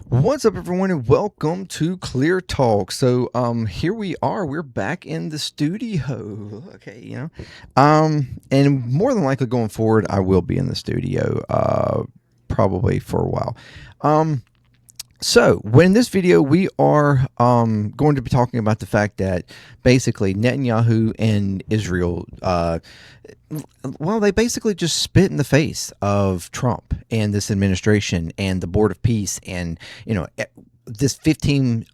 What's up, everyone, and welcome to Clear Talk. So, here we are. We're back in the studio. Okay, and more than likely going forward, I will be in the studio, probably for a while. So, in this video, we are going to be talking about the fact that basically Netanyahu and Israel, they basically just spit in the face of Trump and this administration and the Board of Peace and, this 15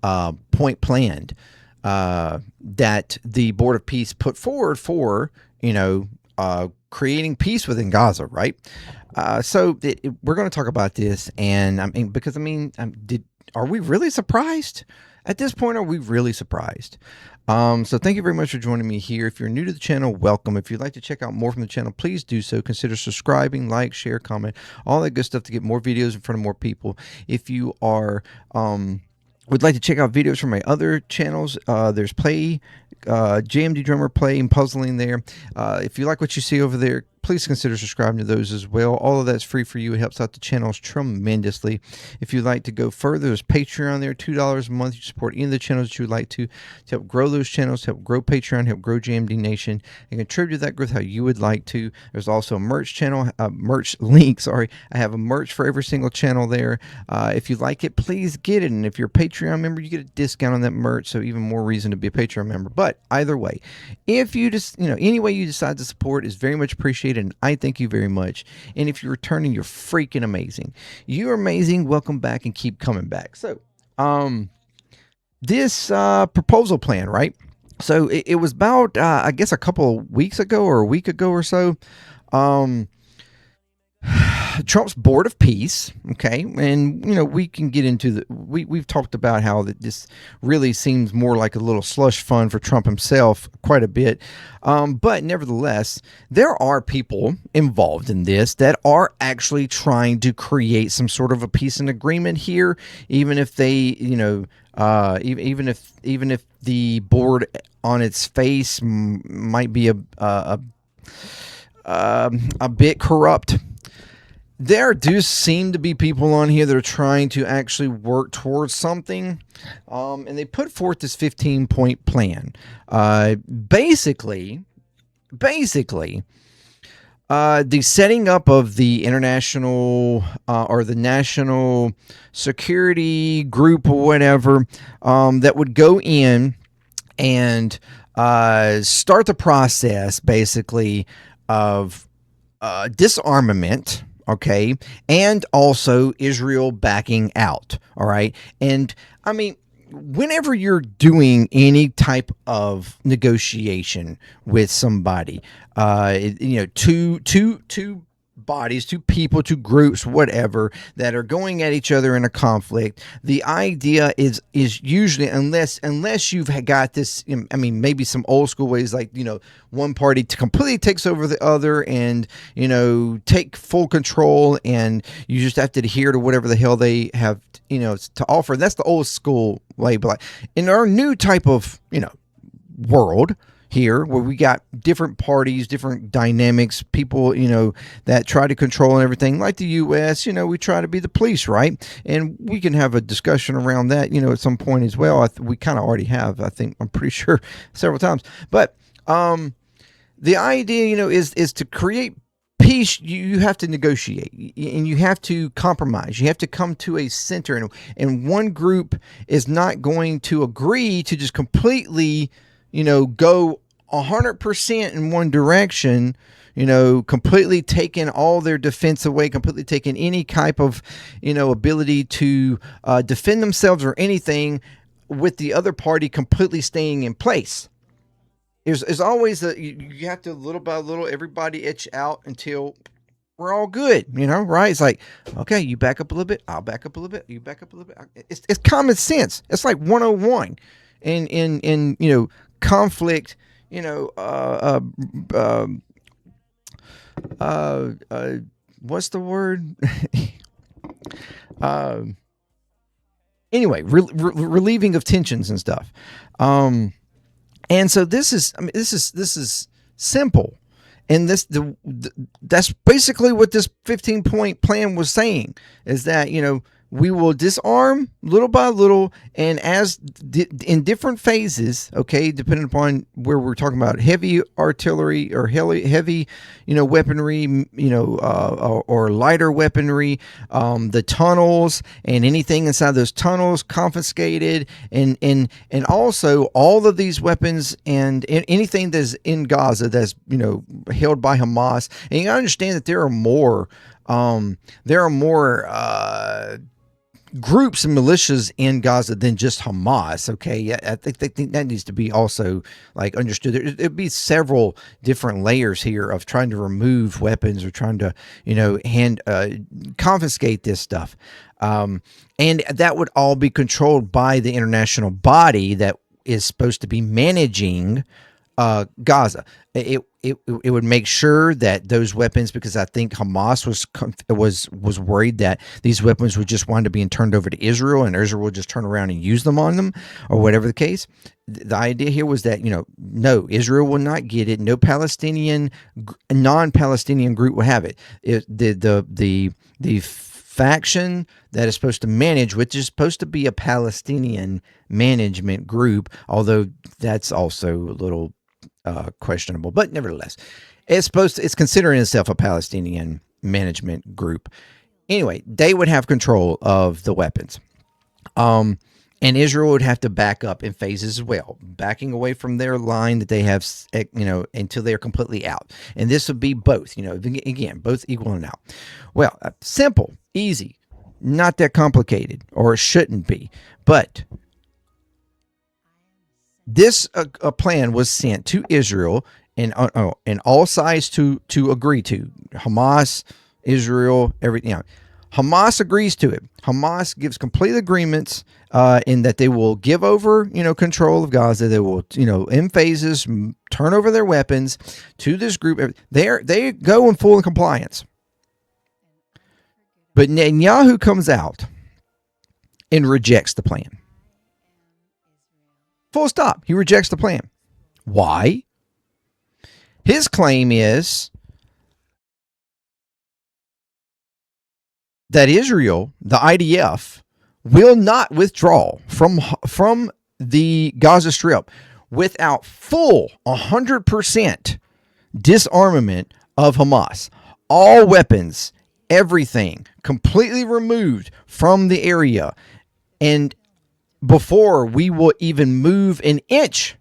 point plan that the Board of Peace put forward for, creating peace within Gaza, right? We're going to talk about this, and are we really surprised? At this point, are we really surprised? So thank you very much for joining me here. If you're new to the channel, welcome. If you'd like to check out more from the channel, please do so. Consider subscribing, like, share, comment, all that good stuff to get more videos in front of more people. If you are would like to check out videos from my other channels, there's Play, JMD Drummer Play and Puzzling there. If you like what you see over there, please consider subscribing to those as well. All of that's free for you. It helps out the channels tremendously. If you'd like to go further, there's Patreon there, $2 a month. You support any of the channels that you would like to help grow those channels, to help grow Patreon, help grow JMD Nation, and contribute to that growth how you would like to. There's also a merch channel, merch link, sorry. I have a merch for every single channel there. If you like it, please get it. And if you're a Patreon member, you get a discount on that merch, so even more reason to be a Patreon member. But either way, if you just, any way you decide to support is very much appreciated, and I thank you very much. And if you're returning, you're freaking amazing. You're amazing. Welcome back and keep coming back. So, this proposal plan, right? So it was about, I guess, a couple of weeks ago or a week ago or so. Trump's Board of Peace, okay, and we can get into we've talked about how that this really seems more like a little slush fund for Trump himself quite a bit, but nevertheless, there are people involved in this that are actually trying to create some sort of a peace and agreement here, even if they, even if the board on its face might be a bit corrupt. There do seem to be people on here that are trying to actually work towards something, and they put forth this 15-point plan. Basically, the setting up of the international or the national security group or whatever that would go in and start the process, basically, of disarmament. Okay, and also Israel backing out. All right, and I mean, whenever you're doing any type of negotiation with somebody, two bodies, two people, two groups, whatever, that are going at each other in a conflict, the idea is usually, unless you've got this, I mean, maybe some old school ways, like, one party completely takes over the other and, take full control, and you just have to adhere to whatever the hell they have, to offer. That's the old school way. But like in our new type of, world here, where we got different parties, different dynamics, people, that try to control and everything, like the U.S., we try to be the police, right? And we can have a discussion around that, at some point as well. We kind of already have, I'm pretty sure, several times. But the idea, is to create peace. You have to negotiate, and you have to compromise. You have to come to a center, and one group is not going to agree to just completely, go 100% in one direction, completely taking all their defense away, completely taking any type of, ability to defend themselves or anything, with the other party completely staying in place. There's always you have to, little by little, everybody itch out until we're all good, right? It's like, okay, you back up a little bit, I'll back up a little bit, you back up a little bit. It's common sense. It's like 101 in conflict, what's the word? Anyway, relieving of tensions and stuff. And so this is simple. And that's basically what this 15-point plan was saying, is that, we will disarm little by little, and as in different phases, okay, depending upon where we're talking about heavy artillery or heavy, weaponry, or lighter weaponry, the tunnels and anything inside those tunnels confiscated, and also all of these weapons and anything that's in Gaza that's held by Hamas. And you gotta understand that there are more groups and militias in Gaza than just Hamas. Okay, yeah, I think that needs to be also like understood. There'd be several different layers here of trying to remove weapons or trying to confiscate this stuff, and that would all be controlled by the international body that is supposed to be managing Gaza. It would make sure that those weapons, because I think Hamas was worried that these weapons would just wind up being turned over to Israel, and Israel would just turn around and use them on them, or whatever the case. The idea here was that no, Israel will not get it. No non-Palestinian group will have it. The faction that is supposed to manage, which is supposed to be a Palestinian management group, although that's also a little questionable, but nevertheless, it's considering itself a Palestinian management group. Anyway, they would have control of the weapons, and Israel would have to back up in phases as well, backing away from their line that they have, until they're completely out. And this would be both, again, both equaling out. Well, simple, easy, not that complicated, or it shouldn't be, but this plan was sent to Israel and all sides to agree to. Hamas, Israel, everything. Hamas agrees to it. Hamas gives complete agreements in that they will give over, control of Gaza. They will, in phases, turn over their weapons to this group. They go in full compliance. But Netanyahu comes out and rejects the plan. Full stop. He rejects the plan. Why? His claim is that Israel, the IDF, will not withdraw from the Gaza Strip without full 100% disarmament of Hamas. All weapons, everything, completely removed from the area, and before we will even move an inch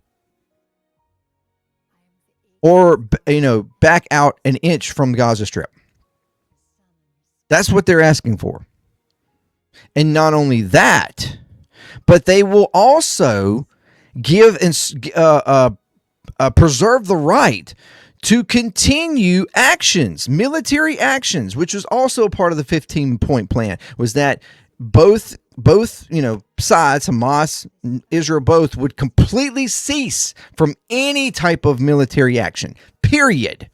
or back out an inch from the Gaza Strip. That's what they're asking for. And not only that, but they will also give and preserve the right to continue actions, military actions, which was also part of the 15-point plan, was that both sides, Hamas, Israel, both would completely cease from any type of military action. Period.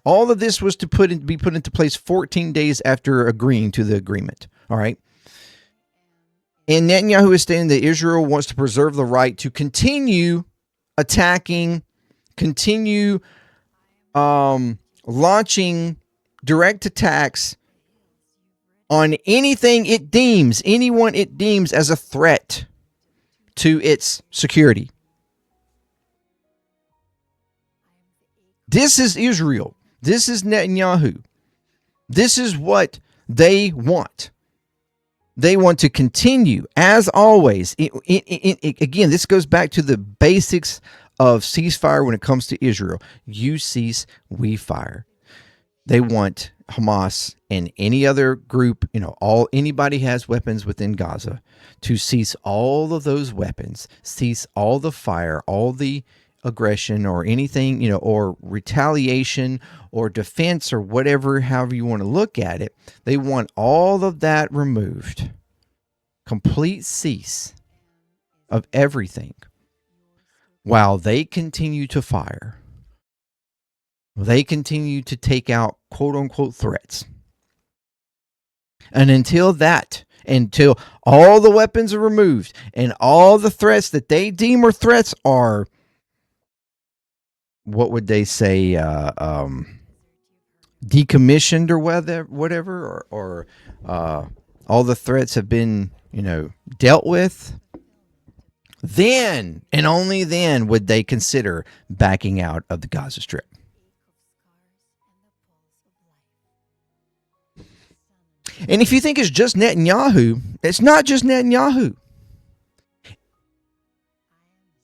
All of this was to be put into place 14 days after agreeing to the agreement. All right. And Netanyahu is stating that Israel wants to preserve the right to continue attacking, continue launching direct attacks on anyone it deems as a threat to its security. This is Israel. This is Netanyahu. This is what they want. They want to continue, as always. Again, this goes back to the basics of ceasefire when it comes to Israel. You cease, we fire. They want Hamas and any other group, anybody has weapons within Gaza, to cease all of those weapons, cease all the fire, all the aggression or anything, or retaliation or defense or whatever, however you want to look at it. They want all of that removed. Complete cease of everything while they continue to fire. They continue to take out quote unquote threats. And until all the weapons are removed and all the threats that they deem are threats are, what would they say? decommissioned or whatever, or all the threats have been, dealt with, then and only then would they consider backing out of the Gaza Strip. And if you think it's just Netanyahu, it's not just Netanyahu.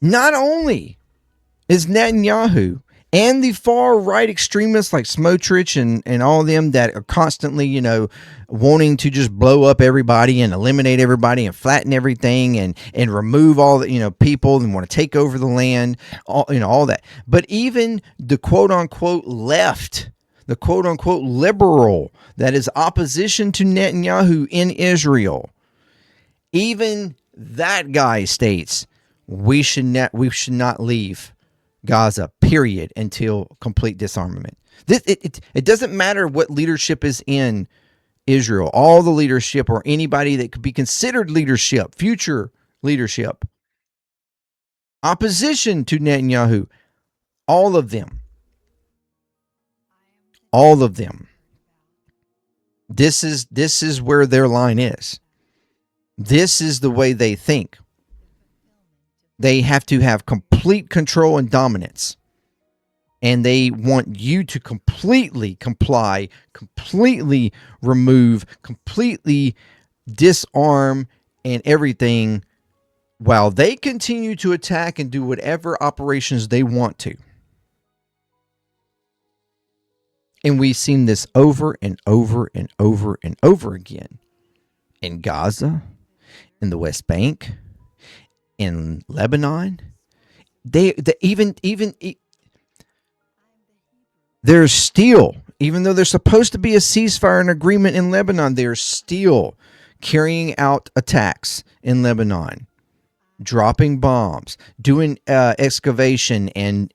Not only is Netanyahu and the far right extremists like Smotrich and all of them that are constantly, wanting to just blow up everybody and eliminate everybody and flatten everything and remove all the, people and want to take over the land, all that. But even the quote unquote left, the quote unquote liberal that is opposition to Netanyahu in Israel, even that guy states we should not leave Gaza, period, until complete disarmament. It doesn't matter what leadership is in Israel. All the leadership or anybody that could be considered leadership, future leadership, opposition to Netanyahu, all of them. This is where their line is. This is the way they think. They have to have complete control and dominance. And they want you to completely comply, completely remove, completely disarm and everything while they continue to attack and do whatever operations they want to. And we've seen this over and over and over and over again in Gaza, in the West Bank, in Lebanon. There's still, even though there's supposed to be a ceasefire and agreement in Lebanon, they're still carrying out attacks in Lebanon, dropping bombs, doing excavation and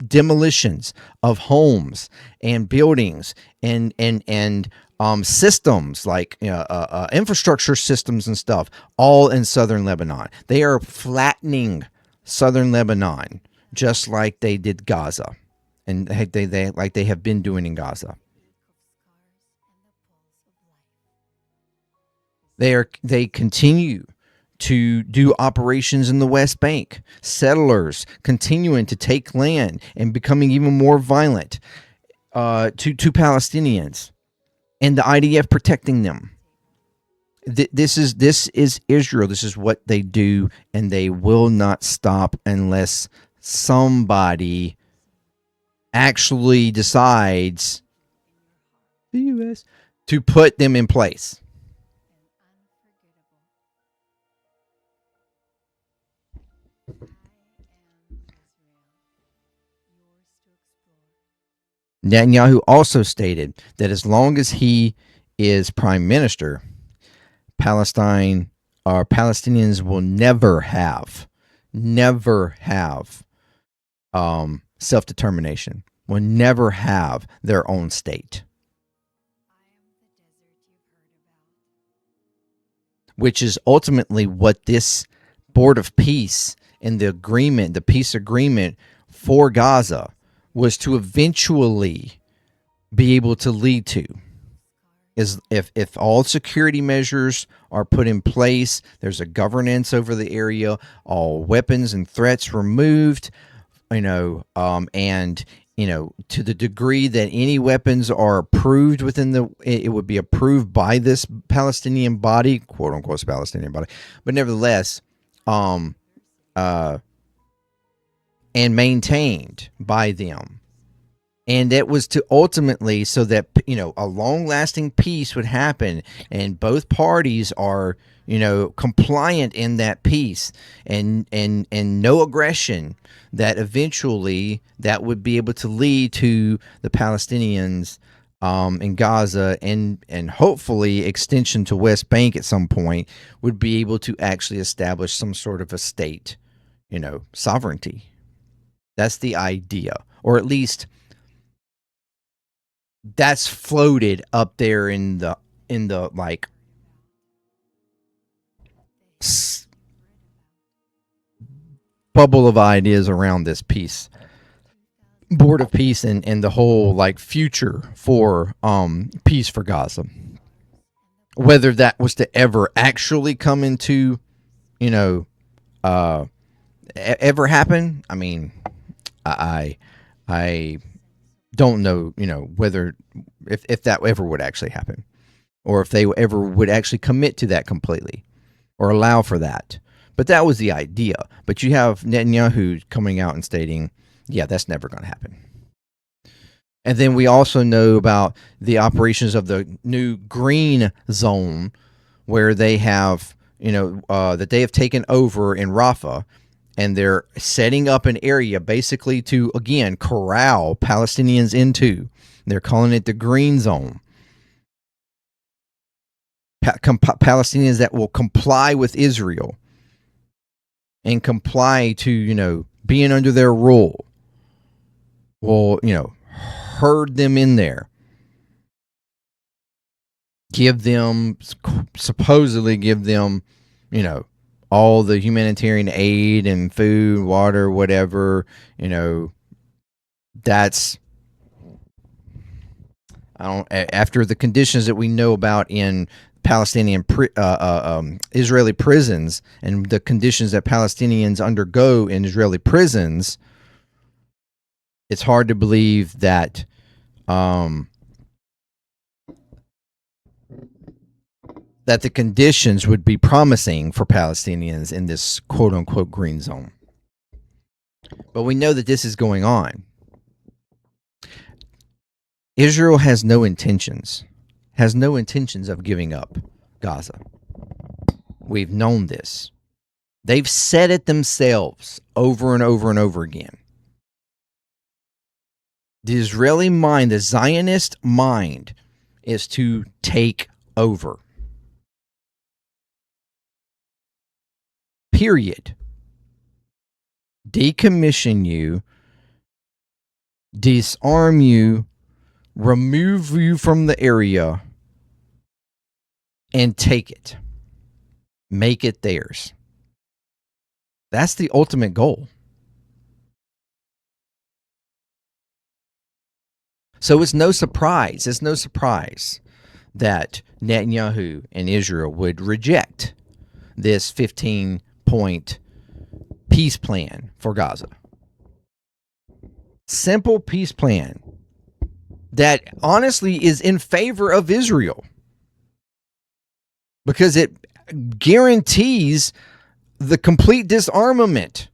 demolitions of homes and buildings and systems like infrastructure systems and stuff, all in southern Lebanon. They are flattening southern Lebanon just like they did Gaza, and they have been doing in Gaza. They continue to do operations in the West Bank. Settlers continuing to take land and becoming even more violent to Palestinians, and the IDF protecting them. This is Israel. This is what they do, and they will not stop unless somebody actually decides, the U.S., to put them in place. Netanyahu also stated that as long as he is prime minister, Palestinians will never have self-determination, will never have their own state, which is ultimately what this Board of Peace and the peace agreement for Gaza was to eventually be able to lead to. Is if all security measures are put in place, there's a governance over the area, all weapons and threats removed, and to the degree that any weapons are approved it would be approved by this Palestinian body, quote unquote Palestinian body, but nevertheless, and maintained by them. And it was to ultimately, so that, a long-lasting peace would happen, and both parties are, compliant in that peace, and no aggression, that eventually that would be able to lead to the Palestinians in Gaza, and hopefully extension to West Bank at some point, would be able to actually establish some sort of a state, sovereignty. That's the idea, or at least that's floated up there in the like bubble of ideas around this peace board of peace and the whole like future for peace for Gaza. Whether that was to ever actually come into, you know, ever happen, I mean, I I don't know, whether if that ever would actually happen, or if they ever would actually commit to that completely or allow for that. But that was the idea. But you have Netanyahu coming out and stating, yeah, that's never going to happen. And then we also know about the operations of the new green zone, where they have, that they have taken over in Rafah, and they're setting up an area basically to, again, corral Palestinians into. They're calling it the green zone. Palestinians that will comply with Israel and comply to, being under their rule will, herd them in there. Supposedly give them, all the humanitarian aid and food, water, whatever, that's, after the conditions that we know about in Palestinian Israeli prisons and the conditions that Palestinians undergo in Israeli prisons, it's hard to believe that that the conditions would be promising for Palestinians in this quote-unquote green zone. But we know that this is going on. Israel has no intentions of giving up Gaza. We've known this. They've said it themselves over and over and over again. The Israeli mind, the Zionist mind, is to take over. Period. Decommission you, disarm you, remove you from the area, and take it. Make it theirs. That's the ultimate goal. So it's no surprise that Netanyahu and Israel would reject this 15-point peace plan for Gaza. Simple peace plan that honestly is in favor of Israel, because it guarantees the complete disarmament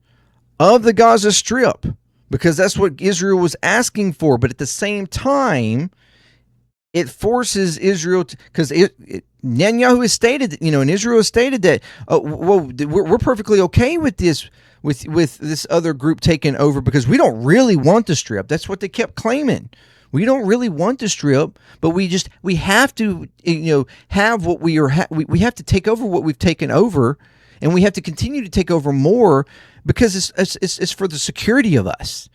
of the Gaza Strip, because that's what Israel was asking for. But at the same time, it forces Israel to, because Netanyahu has stated, and Israel has stated that, we're perfectly okay with this, with this other group taking over, because we don't really want the Strip. That's what they kept claiming. We don't really want the Strip, but we have to, have what we have to take over what we've taken over, and we have to continue to take over more, because it's for the security of us.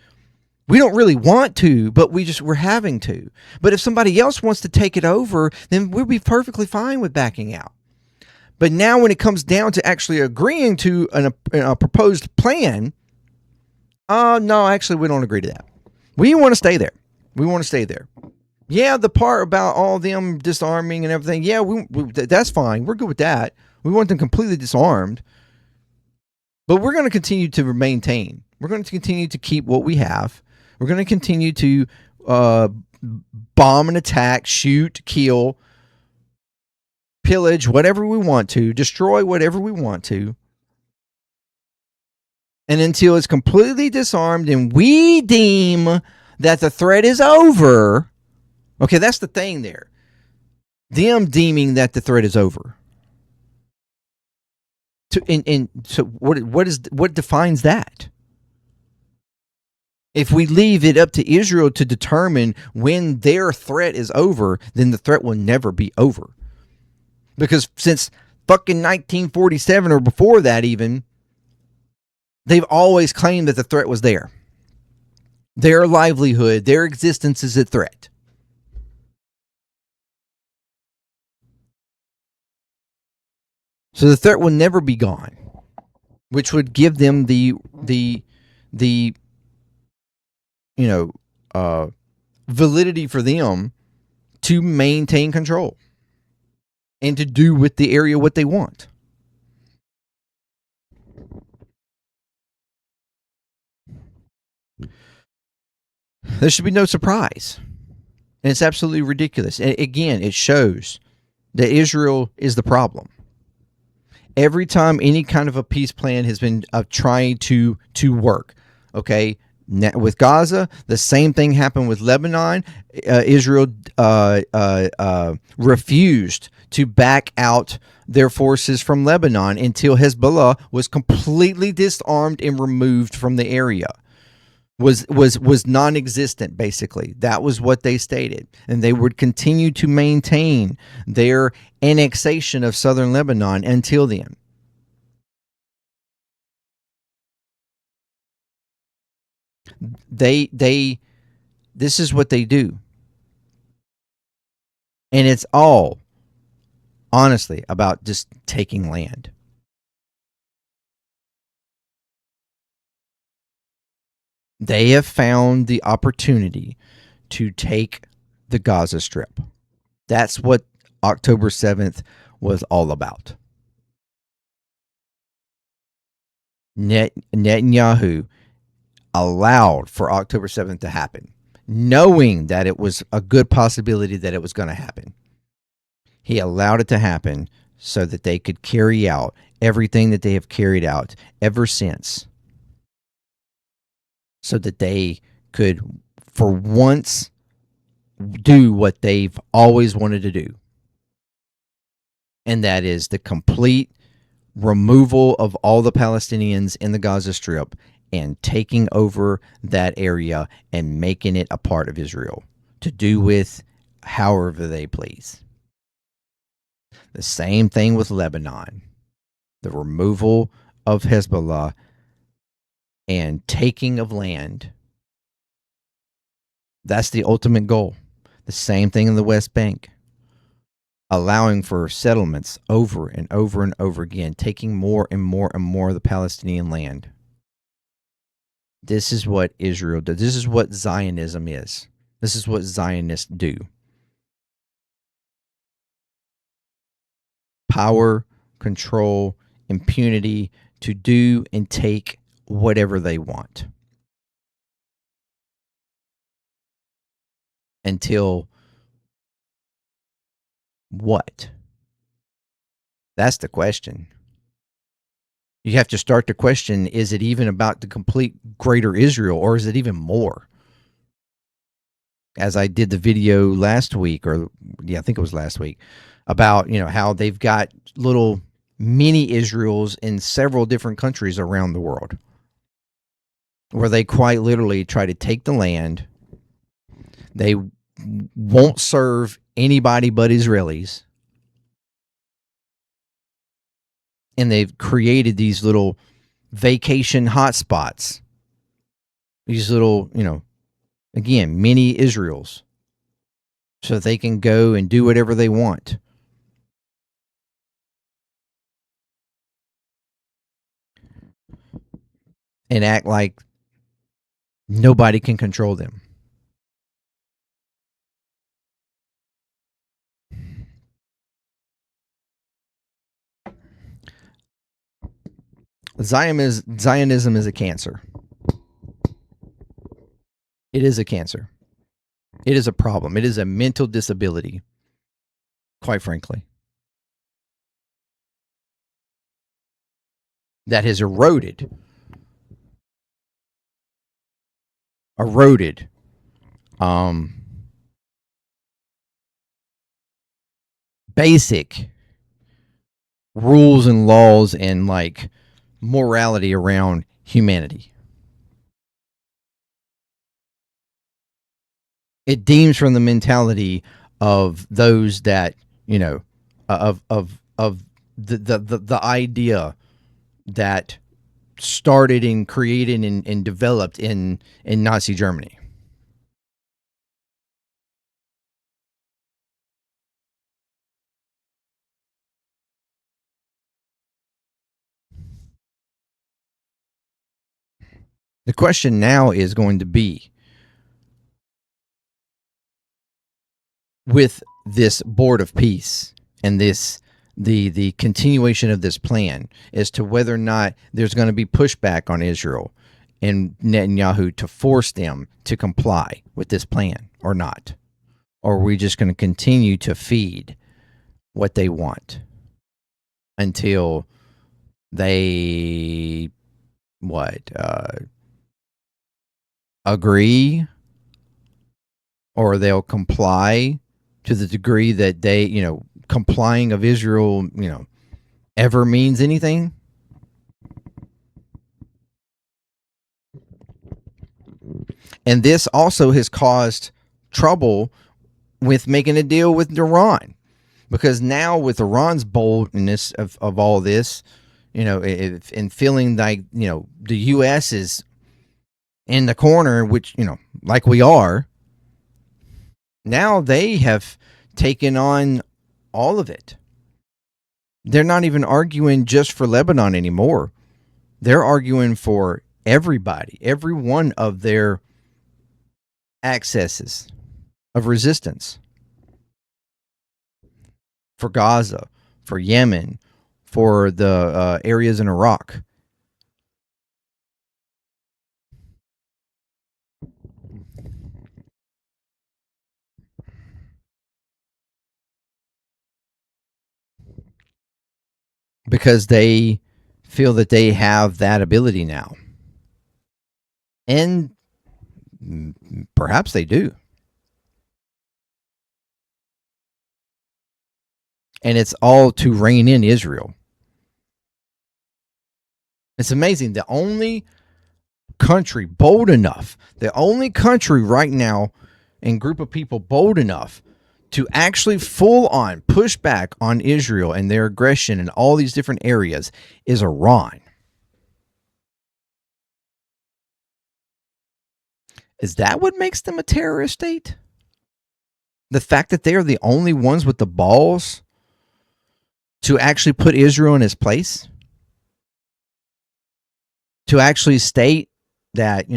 We don't really want to, but we're having to. But if somebody else wants to take it over, then we'll be perfectly fine with backing out. But now when it comes down to actually agreeing to a proposed plan, no, actually we don't agree to that. We want to stay there. Yeah, the part about all them disarming and everything, yeah, that's fine. We're good with that. We want them completely disarmed. But we're going to continue to maintain. We're going to continue to keep what we have. We're going to continue to bomb and attack, shoot, kill, pillage, whatever we want to, destroy whatever we want to. And until it's completely disarmed and we deem that the threat is over. Okay, that's the thing there. Them deeming that the threat is over. So what defines that? If we leave it up to Israel to determine when their threat is over, then the threat will never be over. Because since fucking 1947 or before that even, they've always claimed that the threat was there. Their livelihood, their existence is at threat. So the threat will never be gone, which would give them the you know, uh, validity for them to maintain control and to do with the area what they want. There should be no surprise. And it's absolutely ridiculous. And again, it shows that Israel is the problem. Every time any kind of a peace plan has been trying to work, okay, with Gaza, the same thing happened with Lebanon. Israel refused to back out their forces from Lebanon until Hezbollah was completely disarmed and removed from the area. Was non-existent, basically. That was what they stated, and they would continue to maintain their annexation of southern Lebanon until then. They this is what they do, and it's all honestly about just taking land. They have found the opportunity to take the Gaza Strip. That's what October 7th was all about. Netanyahu allowed for October 7th to happen, knowing that it was a good possibility that it was going to happen. He allowed it to happen so that they could carry out everything that they have carried out ever since, so that they could, for once, do what they've always wanted to do. And that is the complete removal of all the Palestinians in the Gaza Strip and taking over that area and making it a part of Israel to do with however they please. The same thing with Lebanon. The removal of Hezbollah and taking of land. That's the ultimate goal. The same thing in the West Bank. Allowing for settlements over and over and over again, taking more and more and more of the Palestinian land. This is what Israel does. This is what Zionism is. This is what Zionists do. Power, control, impunity to do and take whatever they want. Until what? That's the question. You have to start to question, is it even about the complete greater Israel, or is it even more? As I did the video last week, or I think it was last week, about how they've got little mini Israels in several different countries around the world, where they quite literally try to take the land. They won't serve anybody but Israelis. And they've created these little vacation hotspots. These little, again, mini Israels. So that they can go and do whatever they want. And act like nobody can control them. Zionism is a cancer. It is a cancer. It is a problem. It is a mental disability, quite frankly, that has eroded basic rules and laws and like morality around humanity. It deems from the mentality of those that of the idea that started and created and developed in Nazi Germany. The question now is going to be, with this board of peace and this the continuation of this plan as to whether or not there's going to be pushback on Israel and Netanyahu to force them to comply with this plan or not. Or are we just going to continue to feed what they want until they agree, or they'll comply to the degree that they, complying of Israel, ever means anything? And this also has caused trouble with making a deal with Iran, because now with Iran's boldness of all this, and feeling like, the U.S. is in the corner, which, like we are, now they have taken on all of it. They're not even arguing just for Lebanon anymore. They're arguing for everybody, every one of their accesses of resistance, for Gaza, for Yemen, for the areas in Iraq. Because they feel that they have that ability now. And perhaps they do. And it's all to rein in Israel. It's amazing. The only country bold enough, the only country right now and group of people bold enough to actually full on push back on Israel and their aggression in all these different areas is Iran. Is that what makes them a terrorist state? The fact that they are the only ones with the balls to actually put Israel in its place? To actually state that,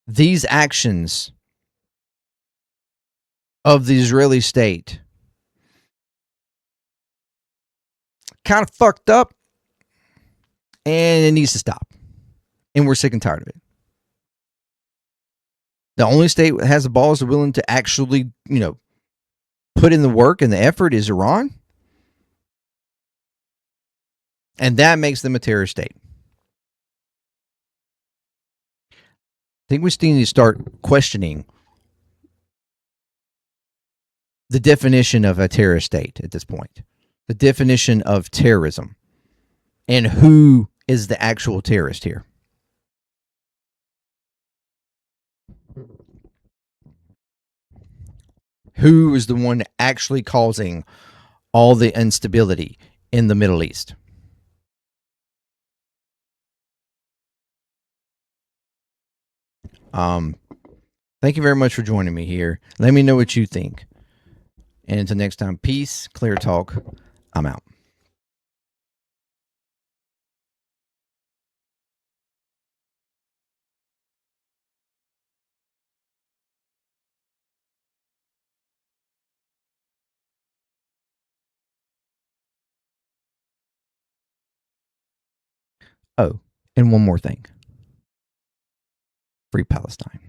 these actions of the Israeli state kind of fucked up and it needs to stop. And we're sick and tired of it. The only state that has the balls are willing to actually, put in the work and the effort is Iran. And that makes them a terrorist state. I think we still need to start questioning the definition of a terrorist state at this point, the definition of terrorism, and who is the actual terrorist here. Who is the one actually causing all the instability in the Middle East? Thank you very much for joining me here. Let me know what you think. And until next time, peace, clear talk. I'm out. Oh, and one more thing. Free Palestine.